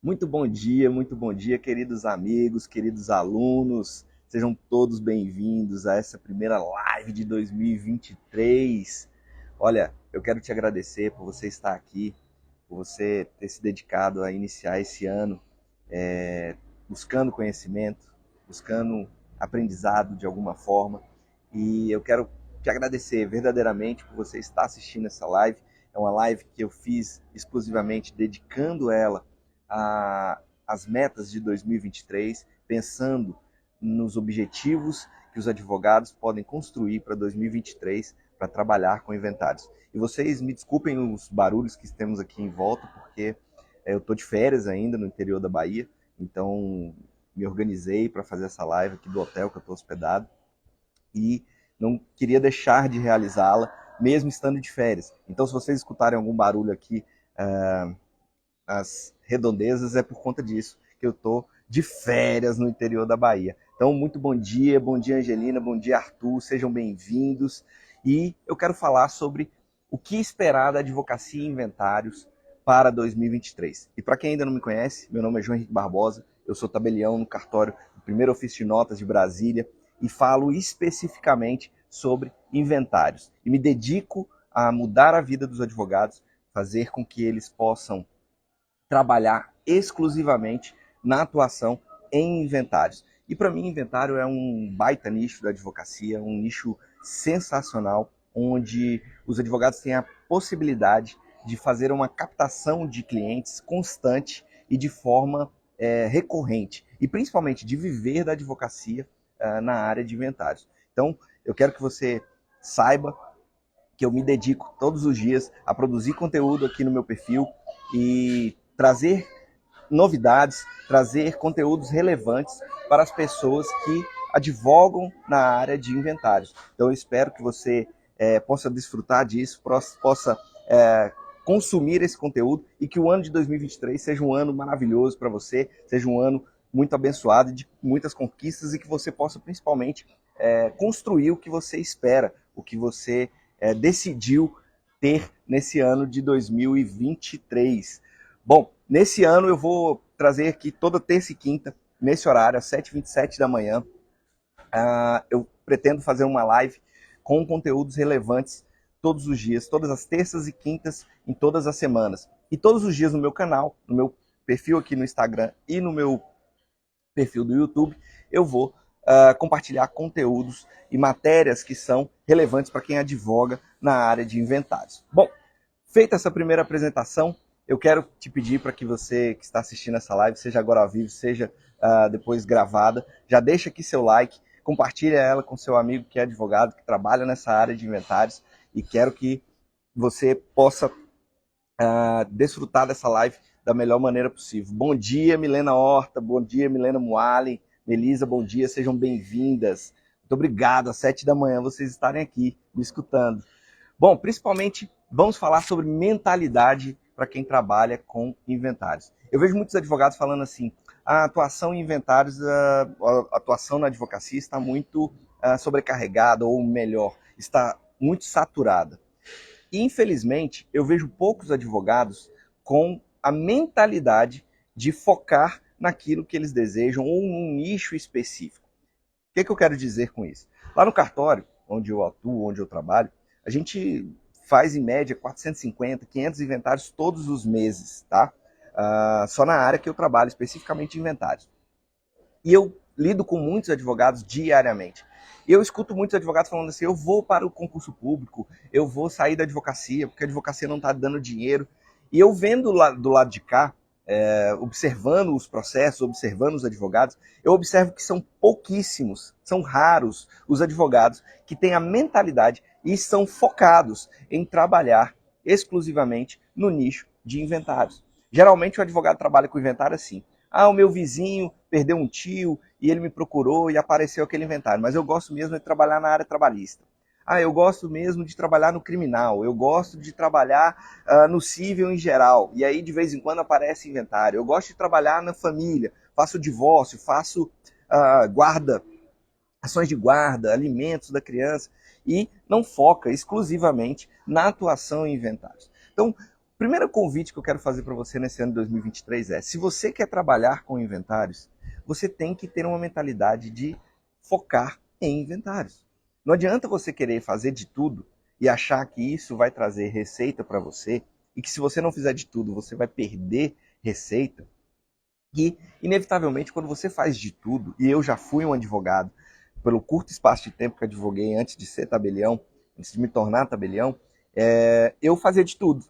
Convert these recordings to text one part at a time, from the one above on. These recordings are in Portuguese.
Muito bom dia, queridos amigos, queridos alunos. Sejam todos bem-vindos a essa primeira live de 2023. Olha, eu quero te agradecer por você estar aqui, por você ter se dedicado a iniciar esse ano buscando conhecimento, buscando aprendizado de alguma forma. E eu quero te agradecer verdadeiramente por você estar assistindo essa live. É uma live que eu fiz exclusivamente dedicando ela às metas de 2023, pensando nos objetivos que os advogados podem construir para 2023 para trabalhar com inventários. E vocês me desculpem os barulhos que temos aqui em volta, porque eu estou de férias ainda no interior da Bahia, então me organizei para fazer essa live aqui do hotel que eu estou hospedado e não queria deixar de realizá-la, mesmo estando de férias. Então, se vocês escutarem algum barulho aqui, as redondezas, é por conta disso, que eu estou de férias no interior da Bahia. Então, muito bom dia Angelina, bom dia Arthur, sejam bem-vindos. E eu quero falar sobre o que esperar da advocacia e inventários para 2023. E para quem ainda não me conhece, meu nome é João Henrique Barbosa, eu sou tabelião no cartório do Primeiro Ofício de Notas de Brasília e falo especificamente sobre inventários. E me dedico a mudar a vida dos advogados, fazer com que eles possam trabalhar exclusivamente na atuação em inventários. E para mim, inventário é um baita nicho da advocacia, um nicho sensacional, onde os advogados têm a possibilidade de fazer uma captação de clientes constante e de forma recorrente, e principalmente de viver da advocacia na área de inventários. Então, eu quero que você saiba que eu me dedico todos os dias a produzir conteúdo aqui no meu perfil e trazer novidades, trazer conteúdos relevantes para as pessoas que advogam na área de inventários. Então eu espero que você possa desfrutar disso, possa consumir esse conteúdo e que o ano de 2023 seja um ano maravilhoso para você, seja um ano muito abençoado, de muitas conquistas e que você possa principalmente construir o que você espera, o que você decidiu ter nesse ano de 2023. Bom, nesse ano eu vou trazer aqui toda terça e quinta, nesse horário, às 7h27 da manhã, eu pretendo fazer uma live com conteúdos relevantes todos os dias, todas as terças e quintas, em todas as semanas. E todos os dias no meu canal, no meu perfil aqui no Instagram e no meu perfil do YouTube, eu vou compartilhar conteúdos e matérias que são relevantes para quem advoga na área de inventários. Bom, feita essa primeira apresentação, eu quero te pedir para que você que está assistindo essa live, seja agora ao vivo, seja depois gravada, já deixa aqui seu like, compartilha ela com seu amigo que é advogado, que trabalha nessa área de inventários, e quero que você possa desfrutar dessa live da melhor maneira possível. Bom dia, Milena Horta, bom dia, Milena Moalen, Melisa, bom dia, sejam bem-vindas. Muito obrigado, às 7 da manhã vocês estarem aqui me escutando. Bom, principalmente vamos falar sobre mentalidade para quem trabalha com inventários. Eu vejo muitos advogados falando assim, a atuação em inventários, a atuação na advocacia está muito sobrecarregada, ou melhor, está muito saturada. E, infelizmente, eu vejo poucos advogados com a mentalidade de focar naquilo que eles desejam ou num nicho específico. O que eu quero dizer com isso? Lá no cartório, onde eu atuo, onde eu trabalho, a gente faz em média 450, 500 inventários todos os meses, tá? Só na área que eu trabalho, especificamente inventários. E eu lido com muitos advogados diariamente. E eu escuto muitos advogados falando assim, eu vou para o concurso público, eu vou sair da advocacia, porque a advocacia não está dando dinheiro. E eu vendo do lado de cá, observando os processos, observando os advogados, eu observo que são pouquíssimos, são raros os advogados que têm a mentalidade e são focados em trabalhar exclusivamente no nicho de inventários. Geralmente o advogado trabalha com inventário assim. O meu vizinho perdeu um tio e ele me procurou e apareceu aquele inventário, mas eu gosto mesmo de trabalhar na área trabalhista. Eu gosto mesmo de trabalhar no criminal, eu gosto de trabalhar no civil em geral, e aí de vez em quando aparece inventário. Eu gosto de trabalhar na família, faço divórcio, faço guarda, ações de guarda, alimentos da criança, e não foca exclusivamente na atuação em inventários. Então, primeiro convite que eu quero fazer para você nesse ano de 2023 é, se você quer trabalhar com inventários, você tem que ter uma mentalidade de focar em inventários. Não adianta você querer fazer de tudo e achar que isso vai trazer receita para você e que se você não fizer de tudo, você vai perder receita. E, inevitavelmente, quando você faz de tudo, e eu já fui um advogado, pelo curto espaço de tempo que advoguei antes de ser tabelião, antes de me tornar tabelião, eu fazia de tudo.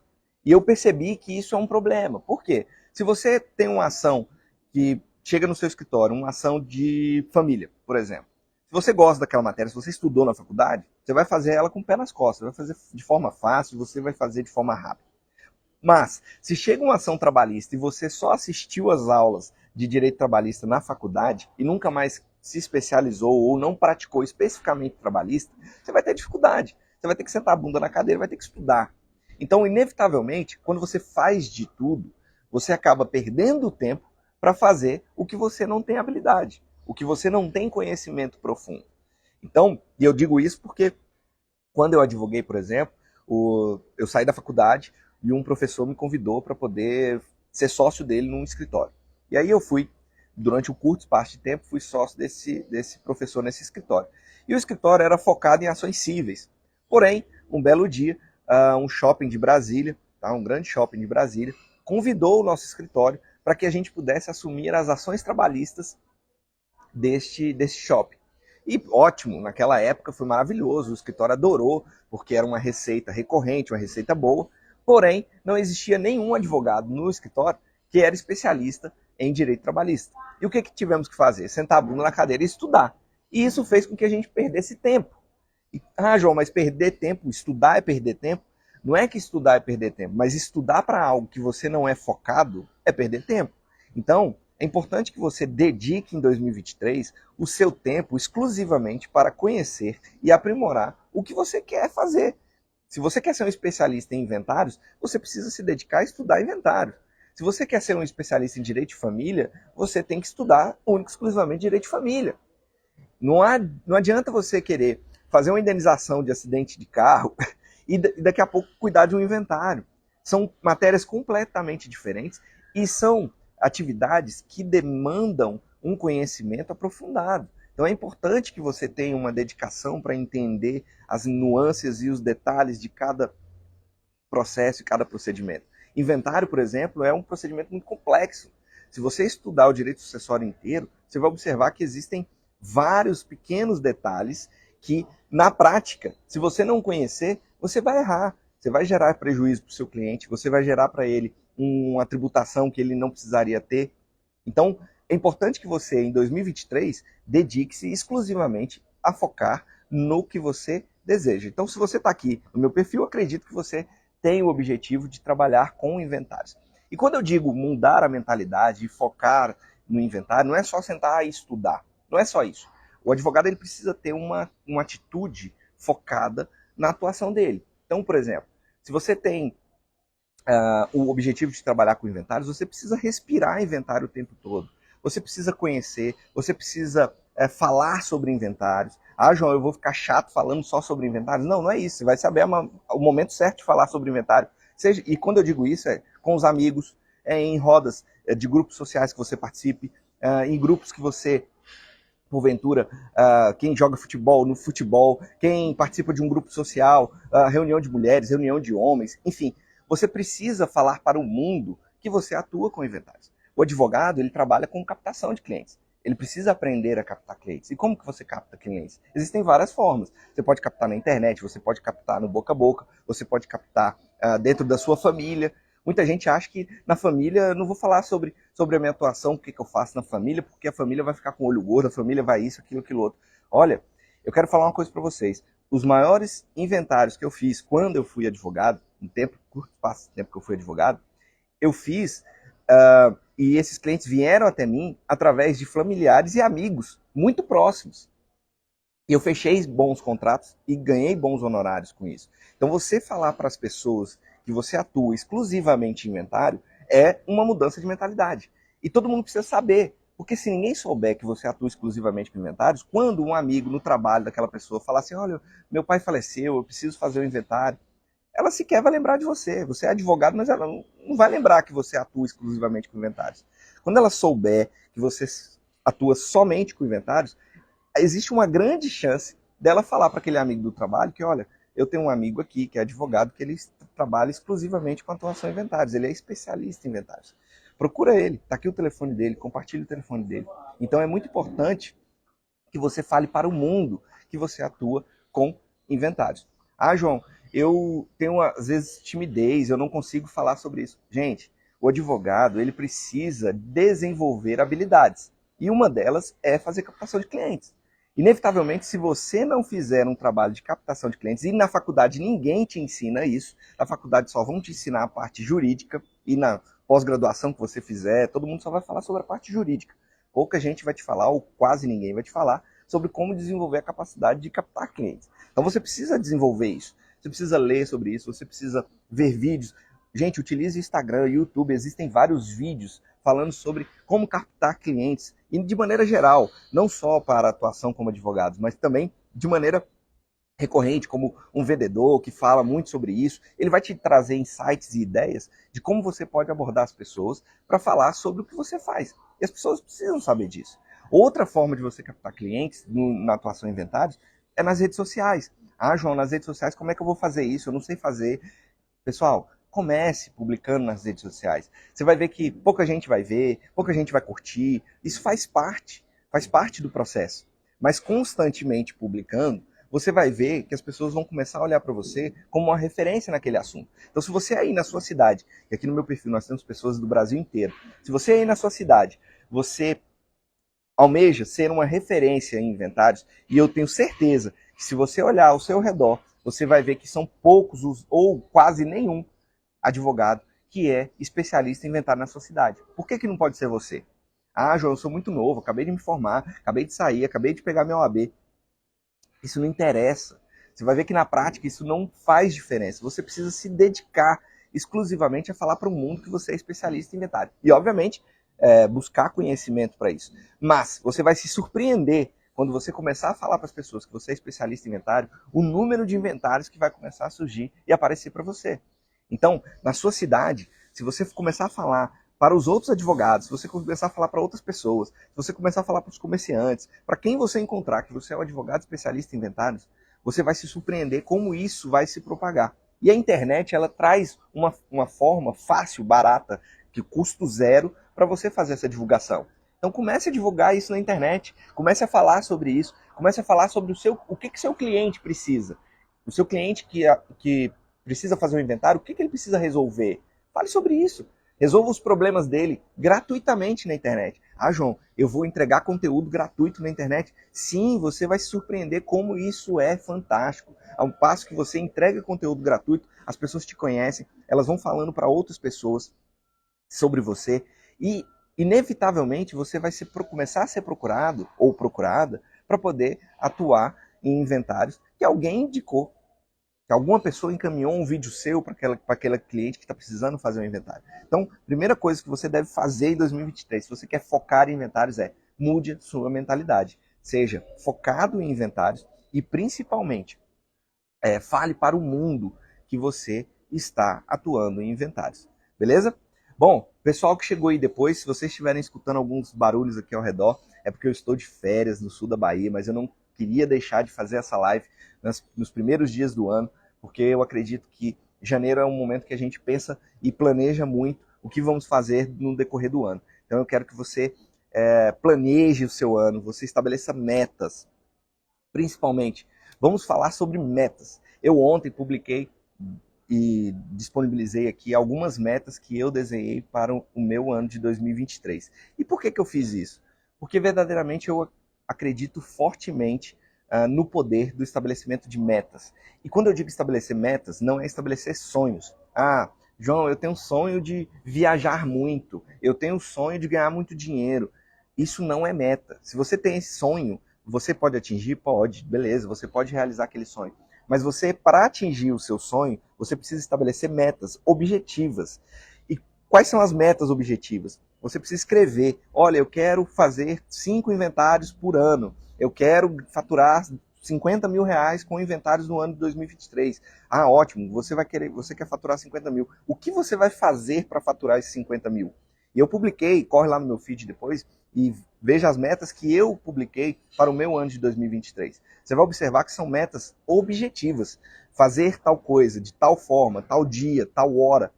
E eu percebi que isso é um problema. Por quê? Se você tem uma ação que chega no seu escritório, uma ação de família, por exemplo. Se você gosta daquela matéria, se você estudou na faculdade, você vai fazer ela com o pé nas costas, vai fazer de forma fácil, você vai fazer de forma rápida. Mas, se chega uma ação trabalhista e você só assistiu às aulas de direito trabalhista na faculdade e nunca mais se especializou ou não praticou especificamente trabalhista, você vai ter dificuldade. Você vai ter que sentar a bunda na cadeira, vai ter que estudar. Então, inevitavelmente, quando você faz de tudo, você acaba perdendo tempo para fazer o que você não tem habilidade, o que você não tem conhecimento profundo. Então, e eu digo isso porque quando eu advoguei, por exemplo, eu saí da faculdade e um professor me convidou para poder ser sócio dele num escritório. E aí eu fui, durante um curto espaço de tempo, fui sócio desse professor nesse escritório. E o escritório era focado em ações cíveis. Porém, um belo dia, um shopping de Brasília, tá, um grande shopping de Brasília, convidou o nosso escritório para que a gente pudesse assumir as ações trabalhistas desse shopping. E ótimo, naquela época foi maravilhoso, o escritório adorou, porque era uma receita recorrente, uma receita boa, porém não existia nenhum advogado no escritório que era especialista em direito trabalhista. E o que tivemos que fazer? Sentar a bunda na cadeira e estudar. E isso fez com que a gente perdesse tempo. João, mas perder tempo, estudar é perder tempo? Não é que estudar é perder tempo, mas estudar para algo que você não é focado é perder tempo. Então, é importante que você dedique em 2023 o seu tempo exclusivamente para conhecer e aprimorar o que você quer fazer. Se você quer ser um especialista em inventários, você precisa se dedicar a estudar inventários. Se você quer ser um especialista em direito de família, você tem que estudar único e exclusivamente direito de família. Não adianta você querer fazer uma indenização de acidente de carro e daqui a pouco cuidar de um inventário. São matérias completamente diferentes e são atividades que demandam um conhecimento aprofundado. Então é importante que você tenha uma dedicação para entender as nuances e os detalhes de cada processo e cada procedimento. Inventário, por exemplo, é um procedimento muito complexo. Se você estudar o direito sucessório inteiro, você vai observar que existem vários pequenos detalhes que, na prática, se você não conhecer, você vai errar. Você vai gerar prejuízo para o seu cliente, você vai gerar para ele uma tributação que ele não precisaria ter. Então, é importante que você, em 2023, dedique-se exclusivamente a focar no que você deseja. Então, se você está aqui no meu perfil, eu acredito que você tem o objetivo de trabalhar com inventários. E quando eu digo mudar a mentalidade e focar no inventário, não é só sentar e estudar. Não é só isso. O advogado ele precisa ter uma atitude focada na atuação dele. Então, por exemplo, se você tem o objetivo de trabalhar com inventários, você precisa respirar inventário o tempo todo. Você precisa conhecer, você precisa falar sobre inventários. João, eu vou ficar chato falando só sobre inventários? Não, não é isso. Você vai saber o momento certo de falar sobre inventário. E quando eu digo isso, é com os amigos, em rodas de grupos sociais que você participe, em grupos que você, porventura, quem joga futebol, no futebol, quem participa de um grupo social, reunião de mulheres, reunião de homens, enfim. Você precisa falar para o mundo que você atua com inventários. O advogado, ele trabalha com captação de clientes. Ele precisa aprender a captar clientes. E como que você capta clientes? Existem várias formas. Você pode captar na internet, você pode captar no boca a boca, você pode captar dentro da sua família. Muita gente acha que na família, não vou falar sobre a minha atuação, o que eu faço na família, porque a família vai ficar com o olho gordo, a família vai isso, aquilo outro. Olha, eu quero falar uma coisa para vocês. Os maiores inventários que eu fiz quando eu fui advogado, curto espaço de tempo que eu fui advogado, eu fiz e esses clientes vieram até mim através de familiares e amigos muito próximos. E eu fechei bons contratos e ganhei bons honorários com isso. Então você falar para as pessoas que você atua exclusivamente em inventário é uma mudança de mentalidade. E todo mundo precisa saber. Porque se ninguém souber que você atua exclusivamente com inventários, quando um amigo no trabalho daquela pessoa falar assim, olha, meu pai faleceu, eu preciso fazer o inventário, ela sequer vai lembrar de você. Você é advogado, mas ela não vai lembrar que você atua exclusivamente com inventários. Quando ela souber que você atua somente com inventários, existe uma grande chance dela falar para aquele amigo do trabalho que, olha, eu tenho um amigo aqui que é advogado que ele trabalha exclusivamente com atuação em inventários, ele é especialista em inventários. Procura ele, tá aqui o telefone dele, compartilha o telefone dele. Então é muito importante que você fale para o mundo que você atua com inventários. Ah, João, eu tenho às vezes timidez, eu não consigo falar sobre isso. Gente, o advogado, ele precisa desenvolver habilidades. E uma delas é fazer captação de clientes. Inevitavelmente, se você não fizer um trabalho de captação de clientes, e na faculdade ninguém te ensina isso, na faculdade só vão te ensinar a parte jurídica, e na pós-graduação que você fizer, todo mundo só vai falar sobre a parte jurídica. Pouca gente vai te falar, ou quase ninguém vai te falar, sobre como desenvolver a capacidade de captar clientes. Então você precisa desenvolver isso. Você precisa ler sobre isso, você precisa ver vídeos. Gente, utilize Instagram, YouTube, existem vários vídeos falando sobre como captar clientes, e de maneira geral, não só para atuação como advogados, mas também de maneira recorrente, como um vendedor que fala muito sobre isso. Ele vai te trazer insights e ideias de como você pode abordar as pessoas para falar sobre o que você faz. E as pessoas precisam saber disso. Outra forma de você captar clientes na atuação em inventários é nas redes sociais. Ah, João, nas redes sociais, como é que eu vou fazer isso? Eu não sei fazer. Pessoal, comece publicando nas redes sociais. Você vai ver que pouca gente vai ver, pouca gente vai curtir. Isso faz parte do processo. Mas constantemente publicando, você vai ver que as pessoas vão começar a olhar para você como uma referência naquele assunto. Então, se você aí na sua cidade, e aqui no meu perfil nós temos pessoas do Brasil inteiro, se você aí na sua cidade, você almeja ser uma referência em inventários, e eu tenho certeza que se você olhar ao seu redor, você vai ver que são poucos ou quase nenhum advogado que é especialista em inventário na sua cidade. Por que não pode ser você? Ah, João, eu sou muito novo, acabei de me formar, acabei de sair, acabei de pegar meu OAB. Isso não interessa. Você vai ver que na prática isso não faz diferença. Você precisa se dedicar exclusivamente a falar para o mundo que você é especialista em inventário. E, obviamente, buscar conhecimento para isso. Mas você vai se surpreender quando você começar a falar para as pessoas que você é especialista em inventário, o número de inventários que vai começar a surgir e aparecer para você. Então, na sua cidade, se você começar a falar para os outros advogados, se você começar a falar para outras pessoas, se você começar a falar para os comerciantes, para quem você encontrar que você é um advogado especialista em inventários, você vai se surpreender como isso vai se propagar. E a internet, ela traz uma forma fácil, barata, de custo zero, para você fazer essa divulgação. Então comece a divulgar isso na internet, comece a falar sobre isso, comece a falar sobre o que seu cliente precisa. O seu cliente que precisa fazer um inventário, o que ele precisa resolver? Fale sobre isso. Resolva os problemas dele gratuitamente na internet. Ah, João, eu vou entregar conteúdo gratuito na internet? Sim, você vai se surpreender como isso é fantástico. Ao passo que você entrega conteúdo gratuito, as pessoas te conhecem, elas vão falando para outras pessoas sobre você e, inevitavelmente, você vai começar a ser procurado ou procurada para poder atuar em inventários que alguém indicou. Que alguma pessoa encaminhou um vídeo seu para aquela cliente que está precisando fazer um inventário. Então, primeira coisa que você deve fazer em 2023, se você quer focar em inventários, mude sua mentalidade. Seja focado em inventários e, principalmente, fale para o mundo que você está atuando em inventários. Beleza? Bom, pessoal que chegou aí depois, se vocês estiverem escutando alguns barulhos aqui ao redor, é porque eu estou de férias no sul da Bahia, mas eu não queria deixar de fazer essa live nos primeiros dias do ano, porque eu acredito que janeiro é um momento que a gente pensa e planeja muito o que vamos fazer no decorrer do ano. Então eu quero que você planeje o seu ano, você estabeleça metas. Principalmente, vamos falar sobre metas. Eu ontem publiquei e disponibilizei aqui algumas metas que eu desenhei para o meu ano de 2023. E por que eu fiz isso? Porque verdadeiramente eu acredito fortemente no poder do estabelecimento de metas. E quando eu digo estabelecer metas, não é estabelecer sonhos. Ah, João, eu tenho um sonho de viajar muito, eu tenho um sonho de ganhar muito dinheiro. Isso não é meta. Se você tem esse sonho, você pode atingir? Pode, beleza, você pode realizar aquele sonho. Mas você, para atingir o seu sonho, você precisa estabelecer metas objetivas. E quais são as metas objetivas? Você precisa escrever, olha, eu quero fazer 5 inventários por ano, eu quero faturar 50 mil reais com inventários no ano de 2023. Ah, ótimo, você quer faturar 50 mil. O que você vai fazer para faturar esses 50 mil? E eu publiquei, corre lá no meu feed depois e veja as metas que eu publiquei para o meu ano de 2023. Você vai observar que são metas objetivas. Fazer tal coisa, de tal forma, tal dia, tal hora.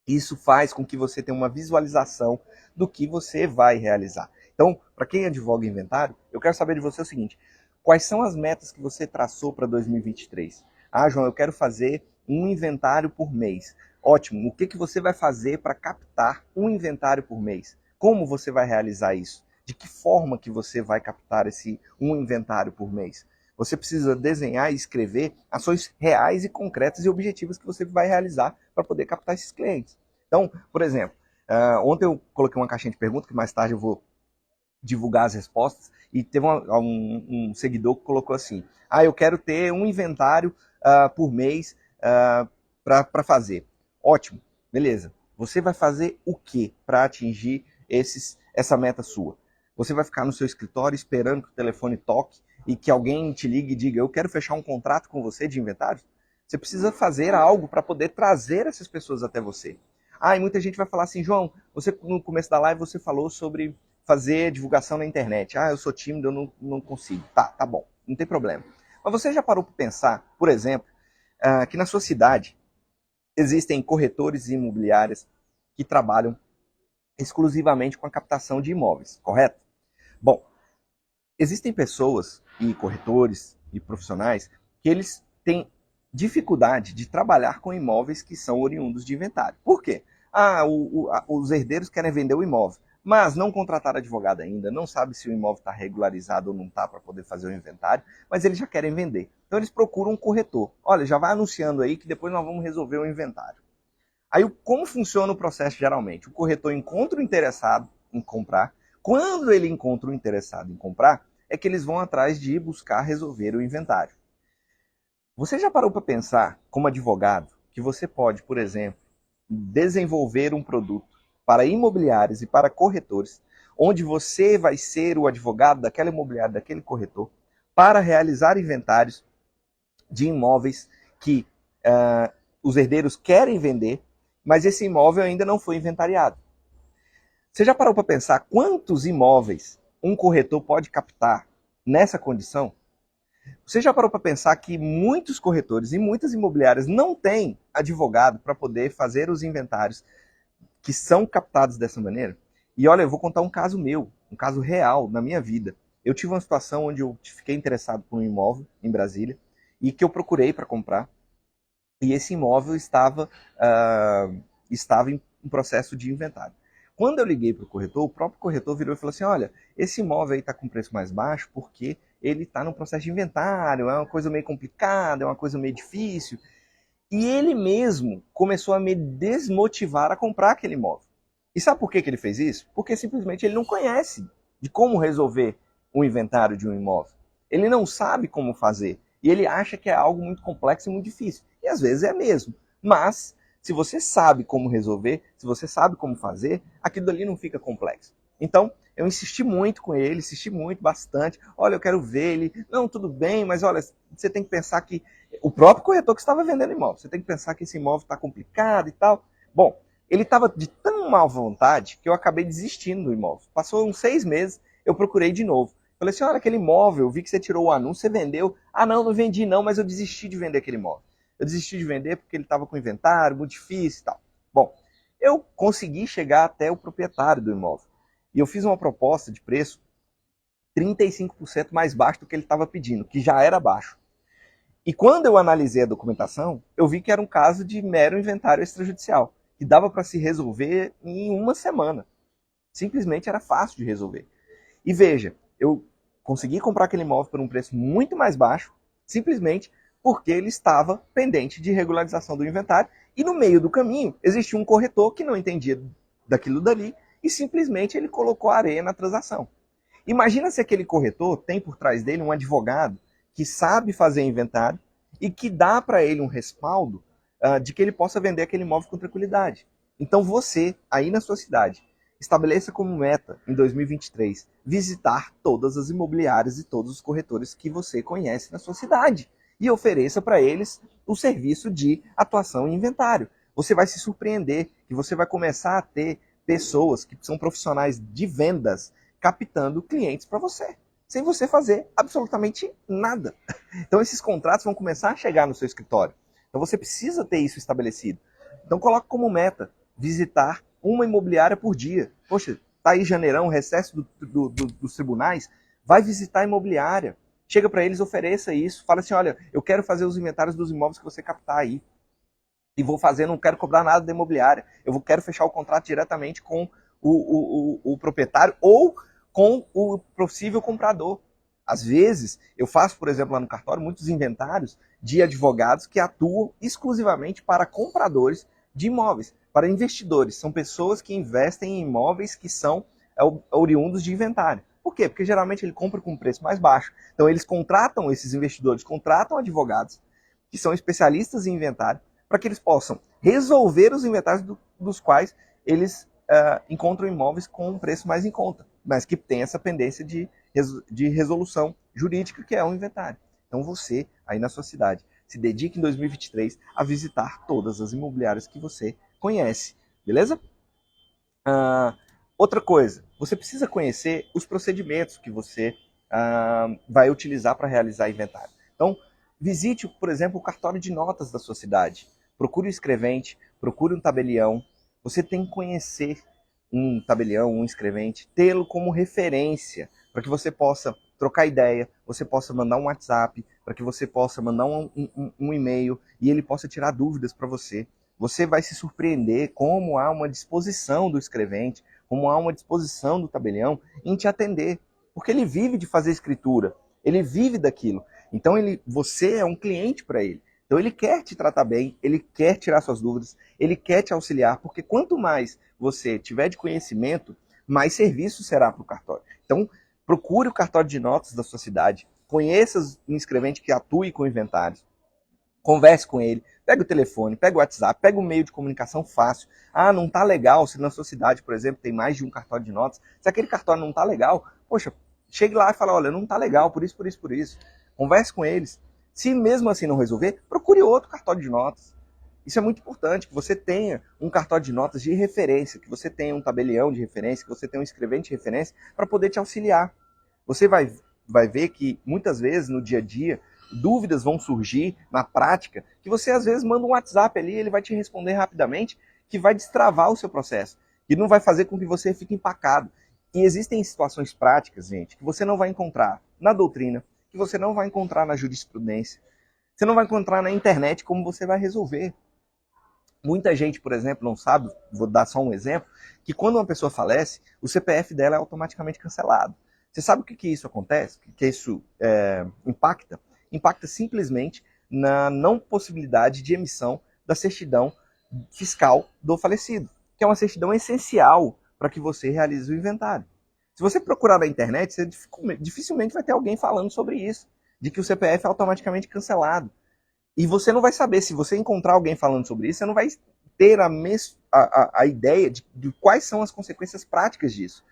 Isso faz com que você tenha uma visualização do que você vai realizar. Então, para quem advoga inventário, eu quero saber de você o seguinte: quais são as metas que você traçou para 2023? Ah, João, eu quero fazer um inventário por mês. Ótimo, o que você vai fazer para captar um inventário por mês? Como você vai realizar isso? De que forma que você vai captar esse um inventário por mês? Você precisa desenhar e escrever ações reais e concretas e objetivas que você vai realizar para poder captar esses clientes. Então, por exemplo, ontem eu coloquei uma caixinha de perguntas, que mais tarde eu vou divulgar as respostas, e teve um seguidor que colocou assim: ah, eu quero ter um inventário por mês para fazer. Ótimo, beleza. Você vai fazer o que para atingir essa meta sua? Você vai ficar no seu escritório esperando que o telefone toque e que alguém te ligue e diga: eu quero fechar um contrato com você de inventários? Você precisa fazer algo para poder trazer essas pessoas até você. Ah, e muita gente vai falar assim: João, você no começo da live você falou sobre fazer divulgação na internet. Ah, eu sou tímido, eu não consigo. Tá bom, não tem problema. Mas você já parou para pensar, por exemplo, que na sua cidade existem corretores imobiliários que trabalham exclusivamente com a captação de imóveis, correto? Bom, existem pessoas e corretores e profissionais que eles têm dificuldade de trabalhar com imóveis que são oriundos de inventário. Por quê? Ah, os herdeiros querem vender o imóvel, mas não contrataram advogado ainda, não sabe se o imóvel está regularizado ou não está para poder fazer o inventário, mas eles já querem vender. Então eles procuram um corretor. Olha, já vai anunciando aí que depois nós vamos resolver o inventário. Aí como funciona o processo geralmente? O corretor encontra o interessado em comprar. Quando ele encontra o interessado em comprar, é que eles vão atrás de buscar resolver o inventário. Você já parou para pensar, como advogado, que você pode, por exemplo, desenvolver um produto para imobiliários e para corretores, onde você vai ser o advogado daquela imobiliária, daquele corretor, para realizar inventários de imóveis que os herdeiros querem vender, mas esse imóvel ainda não foi inventariado. Você já parou para pensar quantos imóveis um corretor pode captar nessa condição? Você já parou para pensar que muitos corretores e muitas imobiliárias não têm advogado para poder fazer os inventários que são captados dessa maneira? E olha, eu vou contar um caso meu, um caso real na minha vida. Eu tive uma situação onde eu fiquei interessado por um imóvel em Brasília e que eu procurei para comprar. E esse imóvel estava em processo de inventário. Quando eu liguei para o corretor, o próprio corretor virou e falou assim: olha, esse imóvel aí está com preço mais baixo porque ele está no processo de inventário, é uma coisa meio complicada, é uma coisa meio difícil. E ele mesmo começou a me desmotivar a comprar aquele imóvel. E sabe por que ele fez isso? Porque simplesmente ele não conhece de como resolver o inventário de um imóvel. Ele não sabe como fazer. E ele acha que é algo muito complexo e muito difícil. E às vezes é mesmo. Mas, se você sabe como resolver, se você sabe como fazer, aquilo ali não fica complexo. Então, eu insisti muito com ele, insisti muito, bastante. Olha, eu quero ver ele. Não, tudo bem, mas olha, você tem que pensar que o próprio corretor que estava vendendo imóvel, você tem que pensar que esse imóvel está complicado e tal. Bom, ele estava de tão má vontade que eu acabei desistindo do imóvel. Passou uns 6 meses, eu procurei de novo. Falei assim: olha, aquele imóvel, eu vi que você tirou o anúncio, você vendeu. Ah, não vendi não, mas eu desisti de vender aquele imóvel. Eu desisti de vender porque ele estava com inventário, muito difícil e tal. Bom, eu consegui chegar até o proprietário do imóvel. E eu fiz uma proposta de preço 35% mais baixo do que ele estava pedindo, que já era baixo. E quando eu analisei a documentação, eu vi que era um caso de mero inventário extrajudicial, que dava para se resolver em uma semana. Simplesmente era fácil de resolver. E veja, eu consegui comprar aquele imóvel por um preço muito mais baixo, simplesmente porque ele estava pendente de regularização do inventário, e no meio do caminho existia um corretor que não entendia daquilo dali e simplesmente ele colocou areia na transação. Imagina se aquele corretor tem por trás dele um advogado que sabe fazer inventário e que dá para ele um respaldo de que ele possa vender aquele imóvel com tranquilidade. Então você, aí na sua cidade, estabeleça como meta em 2023 visitar todas as imobiliárias e todos os corretores que você conhece na sua cidade e ofereça para eles o serviço de atuação em inventário. Você vai se surpreender que você vai começar a ter pessoas que são profissionais de vendas captando clientes para você, sem você fazer absolutamente nada. Então esses contratos vão começar a chegar no seu escritório. Então você precisa ter isso estabelecido. Então coloque como meta visitar uma imobiliária por dia. Poxa, tá aí janeirão, recesso dos tribunais, vai visitar a imobiliária. Chega para eles, ofereça isso. Fala assim, olha, eu quero fazer os inventários dos imóveis que você captar aí. E vou fazer, não quero cobrar nada da imobiliária. Eu quero fechar o contrato diretamente com o proprietário ou com o possível comprador. Às vezes, eu faço, por exemplo, lá no cartório, muitos inventários de advogados que atuam exclusivamente para compradores de imóveis, para investidores. São pessoas que investem em imóveis que são oriundos de inventário. Por quê? Porque geralmente ele compra com um preço mais baixo. Então eles contratam, esses investidores contratam advogados que são especialistas em inventário para que eles possam resolver os inventários dos quais eles encontram imóveis com um preço mais em conta, mas que tem essa pendência de resolução jurídica que é o inventário. Então você, aí na sua cidade, se dedique em 2023 a visitar todas as imobiliárias que você conhece, beleza? Outra coisa, você precisa conhecer os procedimentos que você vai utilizar para realizar inventário. Então, visite, por exemplo, o cartório de notas da sua cidade. Procure um escrevente, procure um tabelião. Você tem que conhecer um tabelião, um escrevente, tê-lo como referência, para que você possa trocar ideia, você possa mandar um WhatsApp, para que você possa mandar um e-mail e ele possa tirar dúvidas para você. Você vai se surpreender como há uma disposição do escrevente, como há uma disposição do tabelião em te atender, porque ele vive de fazer escritura, ele vive daquilo. Então você é um cliente para ele. Então ele quer te tratar bem, ele quer tirar suas dúvidas, ele quer te auxiliar, porque quanto mais você tiver de conhecimento, mais serviço será para o cartório. Então procure o cartório de notas da sua cidade, conheça um escrevente que atue com inventários, converse com ele, pega o telefone, pega o WhatsApp, pega um meio de comunicação fácil. Ah, não tá legal, se na sua cidade, por exemplo, tem mais de um cartório de notas, se aquele cartório não tá legal, poxa, chegue lá e fala, olha, não tá legal, por isso, por isso, por isso. Converse com eles. Se mesmo assim não resolver, procure outro cartório de notas. Isso é muito importante, que você tenha um cartório de notas de referência, que você tenha um tabelião de referência, que você tenha um escrevente de referência para poder te auxiliar. Você vai ver que muitas vezes no dia a dia, dúvidas vão surgir na prática, que você às vezes manda um WhatsApp ali, ele vai te responder rapidamente, que vai destravar o seu processo, que não vai fazer com que você fique empacado. E existem situações práticas, gente, que você não vai encontrar na doutrina, que você não vai encontrar na jurisprudência, você não vai encontrar na internet como você vai resolver. Muita gente, por exemplo, não sabe, vou dar só um exemplo, que quando uma pessoa falece, o CPF dela é automaticamente cancelado. Você sabe o que isso acontece? O que isso impacta? Impacta simplesmente na não possibilidade de emissão da certidão fiscal do falecido, que é uma certidão essencial para que você realize o inventário. Se você procurar na internet, você dificilmente vai ter alguém falando sobre isso, de que o CPF é automaticamente cancelado. E você não vai saber, se você encontrar alguém falando sobre isso, você não vai ter a ideia de quais são as consequências práticas disso.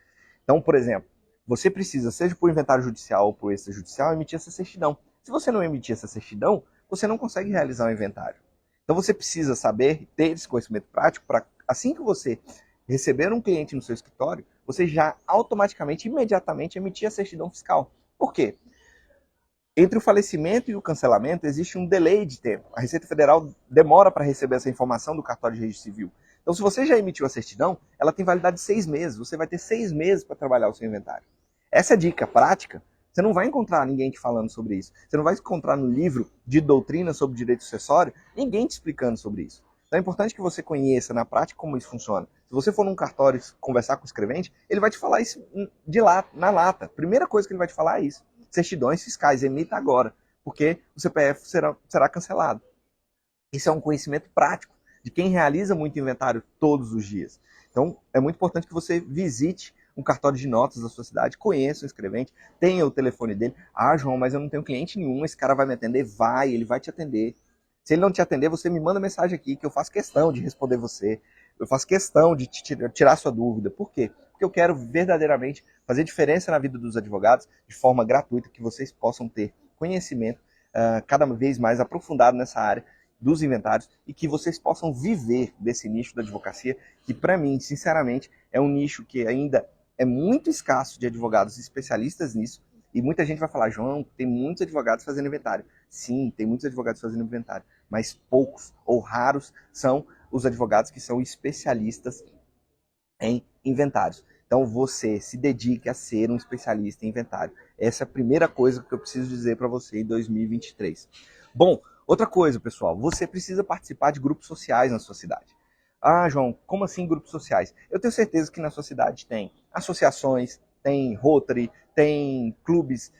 Então, por exemplo, você precisa, seja por inventário judicial ou por extrajudicial, emitir essa certidão. Se você não emitir essa certidão, você não consegue realizar o inventário. Então você precisa saber, ter esse conhecimento prático, para assim que você receber um cliente no seu escritório, você já automaticamente, imediatamente, emitir a certidão fiscal. Por quê? Entre o falecimento e o cancelamento existe um delay de tempo. A Receita Federal demora para receber essa informação do cartório de registro civil. Então, se você já emitiu a certidão, ela tem validade de 6 meses. Você vai ter 6 meses para trabalhar o seu inventário. Essa é a dica prática. Você não vai encontrar ninguém te falando sobre isso. Você não vai encontrar no livro de doutrina sobre direito sucessório ninguém te explicando sobre isso. Então é importante que você conheça na prática como isso funciona. Se você for num cartório conversar com o escrevente, ele vai te falar isso de lá, na lata. Primeira coisa que ele vai te falar é isso. Certidões fiscais, emita agora, porque o CPF será cancelado. Isso é um conhecimento prático de quem realiza muito inventário todos os dias. Então, é muito importante que você visite um cartório de notas da sua cidade, conheça o escrevente, tenha o telefone dele. Ah, João, mas eu não tenho cliente nenhum, esse cara vai me atender? Vai, ele vai te atender. Se ele não te atender, você me manda mensagem aqui, que eu faço questão de responder você. eu faço questão de tirar sua dúvida. Por quê? Porque eu quero verdadeiramente fazer diferença na vida dos advogados de forma gratuita, que vocês possam ter conhecimento cada vez mais aprofundado nessa área dos inventários e que vocês possam viver desse nicho da advocacia, que para mim, sinceramente, é um nicho que ainda é muito escasso de advogados especialistas nisso. E muita gente vai falar, João, tem muitos advogados fazendo inventário. Sim, tem muitos advogados fazendo inventário, mas poucos ou raros são os advogados que são especialistas em inventários. Então você se dedique a ser um especialista em inventário. Essa é a primeira coisa que eu preciso dizer para você em 2023. Bom, outra coisa, pessoal, você precisa participar de grupos sociais na sua cidade. Ah, João, como assim grupos sociais? Eu tenho certeza que na sua cidade tem associações, tem Rotary, tem clubes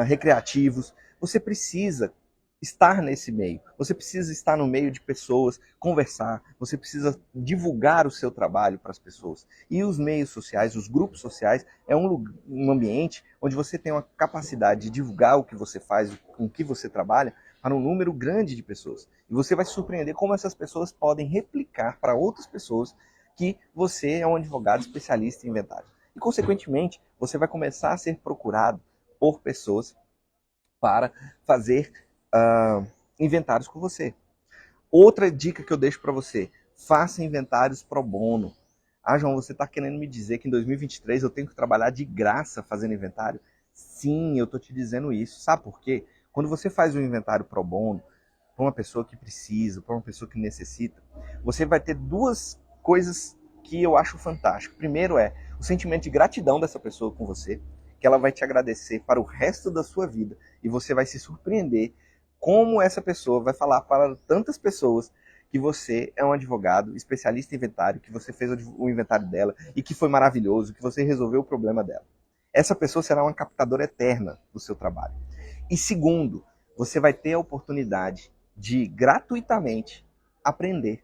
recreativos. Você precisa estar nesse meio. Você precisa estar no meio de pessoas, conversar. Você precisa divulgar o seu trabalho para as pessoas. E os meios sociais, os grupos sociais, é um ambiente onde você tem uma capacidade de divulgar o que você faz, com o que você trabalha, para um número grande de pessoas. E você vai se surpreender como essas pessoas podem replicar para outras pessoas que você é um advogado especialista em inventário. E, consequentemente, você vai começar a ser procurado por pessoas para fazer inventários com você. Outra dica que eu deixo para você, faça inventários pro bono. Ah, João, você está querendo me dizer que em 2023 eu tenho que trabalhar de graça fazendo inventário? Sim, eu estou te dizendo isso. Sabe por quê? Quando você faz um inventário pro bono, para uma pessoa que precisa, para uma pessoa que necessita, você vai ter duas coisas que eu acho fantástico. Primeiro é o sentimento de gratidão dessa pessoa com você, que ela vai te agradecer para o resto da sua vida, e você vai se surpreender como essa pessoa vai falar para tantas pessoas que você é um advogado especialista em inventário, que você fez o inventário dela e que foi maravilhoso, que você resolveu o problema dela. Essa pessoa será uma captadora eterna do seu trabalho. E segundo, você vai ter a oportunidade de gratuitamente aprender.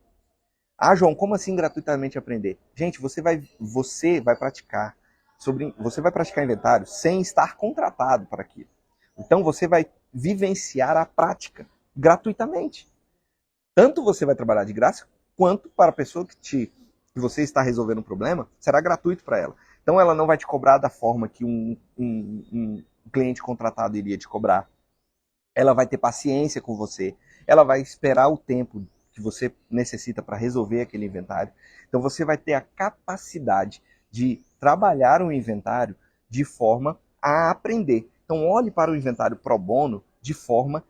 Ah, João, como assim gratuitamente aprender? Gente, você vai praticar inventário sem estar contratado para aquilo. Então você vai vivenciar a prática gratuitamente. Tanto você vai trabalhar de graça, quanto para a pessoa que você está resolvendo um problema, será gratuito para ela. Então ela não vai te cobrar da forma que um cliente contratado iria te cobrar. Ela vai ter paciência com você. Ela vai esperar o tempo que você necessita para resolver aquele inventário. Então você vai ter a capacidade de trabalhar um inventário de forma a aprender. Então olhe para o inventário pro bono de forma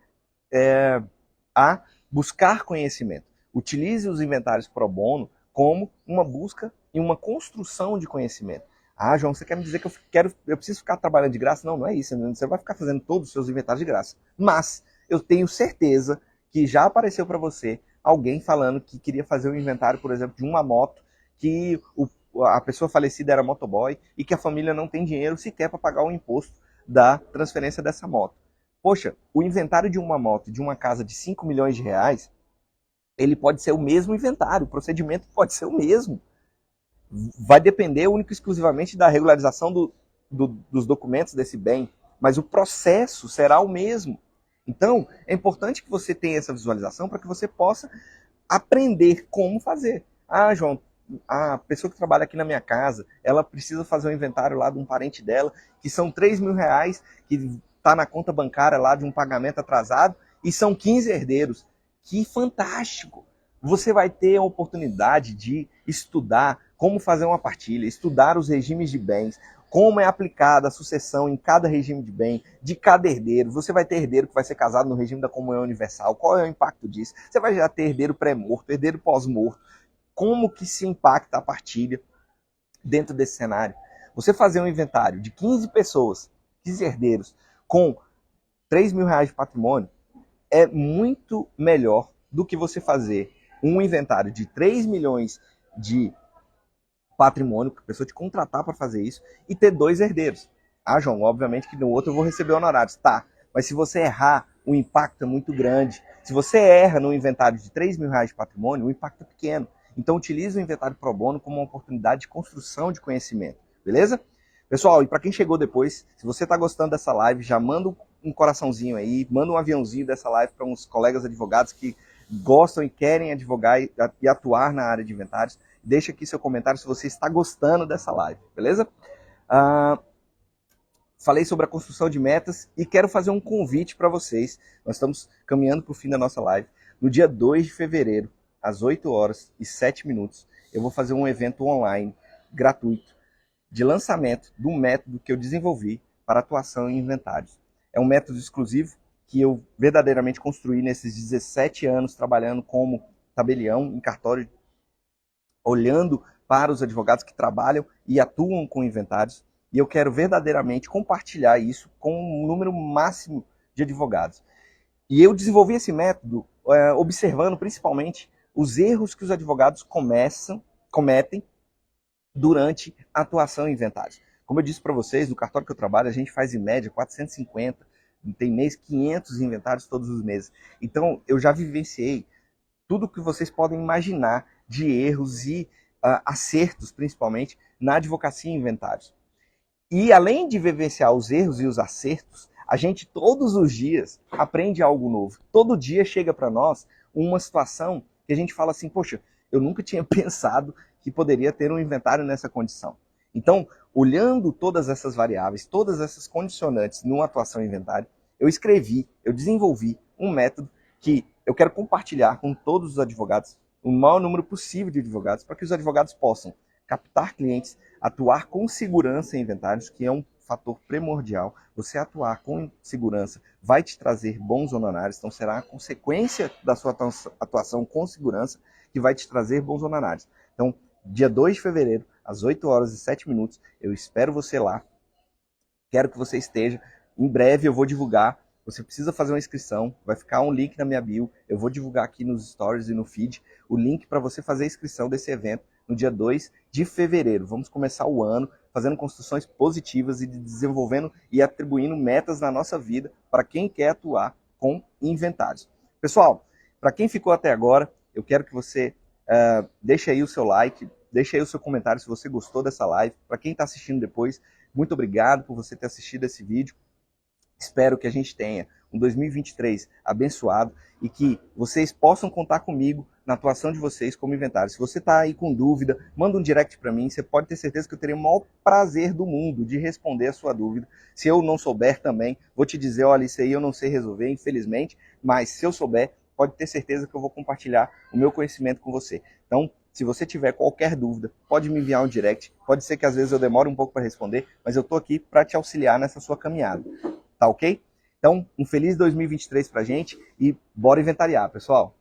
a buscar conhecimento. Utilize os inventários pro bono como uma busca e uma construção de conhecimento. Ah, João, você quer me dizer que eu preciso ficar trabalhando de graça? Não, não é isso. Você vai ficar fazendo todos os seus inventários de graça. Mas eu tenho certeza que já apareceu para você alguém falando que queria fazer um inventário, por exemplo, de uma moto, que a pessoa falecida era motoboy e que a família não tem dinheiro sequer para pagar o imposto da transferência dessa moto. Poxa, o inventário de uma moto de uma casa de 5 milhões de reais, ele pode ser o mesmo inventário, o procedimento pode ser o mesmo. Vai depender único e exclusivamente da regularização dos documentos desse bem, mas o processo será o mesmo. Então, é importante que você tenha essa visualização para que você possa aprender como fazer. Ah, João, a pessoa que trabalha aqui na minha casa, ela precisa fazer um inventário lá de um parente dela, que são 3 mil reais, que está na conta bancária lá de um pagamento atrasado, e são 15 herdeiros. Que fantástico! Você vai ter a oportunidade de estudar como fazer uma partilha, estudar os regimes de bens, como é aplicada a sucessão em cada regime de bem, de cada herdeiro. Você vai ter herdeiro que vai ser casado no regime da comunhão universal. Qual é o impacto disso? Você vai já ter herdeiro pré-morto, herdeiro pós-morto. Como que se impacta a partilha dentro desse cenário? Você fazer um inventário de 15 pessoas, 15 herdeiros, com 3 mil reais de patrimônio, é muito melhor do que você fazer um inventário de 3 milhões de patrimônio, que a pessoa te contratar para fazer isso, e ter 2 herdeiros. Ah, João, obviamente que no outro eu vou receber honorários. Tá, mas se você errar, o impacto é muito grande. Se você erra no inventário de 3 mil reais de patrimônio, o impacto é pequeno. Então utilize o inventário pro bono como uma oportunidade de construção de conhecimento, beleza? Pessoal, e para quem chegou depois, se você está gostando dessa live, já manda um coraçãozinho aí, manda um aviãozinho dessa live para uns colegas advogados que gostam e querem advogar e atuar na área de inventários. Deixa aqui seu comentário se você está gostando dessa live, beleza? Falei sobre a construção de metas e quero fazer um convite para vocês. Nós estamos caminhando para o fim da nossa live. No dia 2 de fevereiro, às 8h07, eu vou fazer um evento online, gratuito, de lançamento do método que eu desenvolvi para atuação em inventários. É um método exclusivo que eu verdadeiramente construí nesses 17 anos trabalhando como tabelião em cartório, olhando para os advogados que trabalham e atuam com inventários. E eu quero verdadeiramente compartilhar isso com um número máximo de advogados. E eu desenvolvi esse método observando principalmente os erros que os advogados cometem durante a atuação em inventários. Como eu disse para vocês, no cartório que eu trabalho, a gente faz em média 450, tem mês 500 inventários todos os meses. Então, eu já vivenciei tudo que vocês podem imaginar de erros e acertos, principalmente, na advocacia em inventários. E além de vivenciar os erros e os acertos, a gente todos os dias aprende algo novo. Todo dia chega para nós uma situação que a gente fala assim, poxa, eu nunca tinha pensado que poderia ter um inventário nessa condição. Então, olhando todas essas variáveis, todas essas condicionantes numa atuação em inventário, eu desenvolvi um método que eu quero compartilhar com todos os advogados, o maior número possível de advogados, para que os advogados possam captar clientes, atuar com segurança em inventários, que é um fator primordial. Você atuar com segurança vai te trazer bons honorários, então será a consequência da sua atuação com segurança que vai te trazer bons honorários. Então, dia 2 de fevereiro, às 8h07, eu espero você lá. Quero que você esteja. Em breve eu vou divulgar. Você precisa fazer uma inscrição, vai ficar um link na minha bio. Eu vou divulgar aqui nos stories e no feed o link para você fazer a inscrição desse evento no dia 2 de fevereiro. Vamos começar o ano fazendo construções positivas e desenvolvendo e atribuindo metas na nossa vida para quem quer atuar com inventários. Pessoal, para quem ficou até agora, eu quero que você deixe aí o seu like, deixe aí o seu comentário se você gostou dessa live. Para quem está assistindo depois, muito obrigado por você ter assistido esse vídeo. Espero que a gente tenha um 2023 abençoado e que vocês possam contar comigo na atuação de vocês como inventário. Se você está aí com dúvida, manda um direct para mim. Você pode ter certeza que eu terei o maior prazer do mundo de responder a sua dúvida. Se eu não souber também, vou te dizer, olha, isso aí eu não sei resolver, infelizmente, mas se eu souber, pode ter certeza que eu vou compartilhar o meu conhecimento com você. Então, se você tiver qualquer dúvida, pode me enviar um direct. Pode ser que às vezes eu demore um pouco para responder, mas eu estou aqui para te auxiliar nessa sua caminhada. Tá ok? Então, um feliz 2023 pra gente e bora inventariar, pessoal!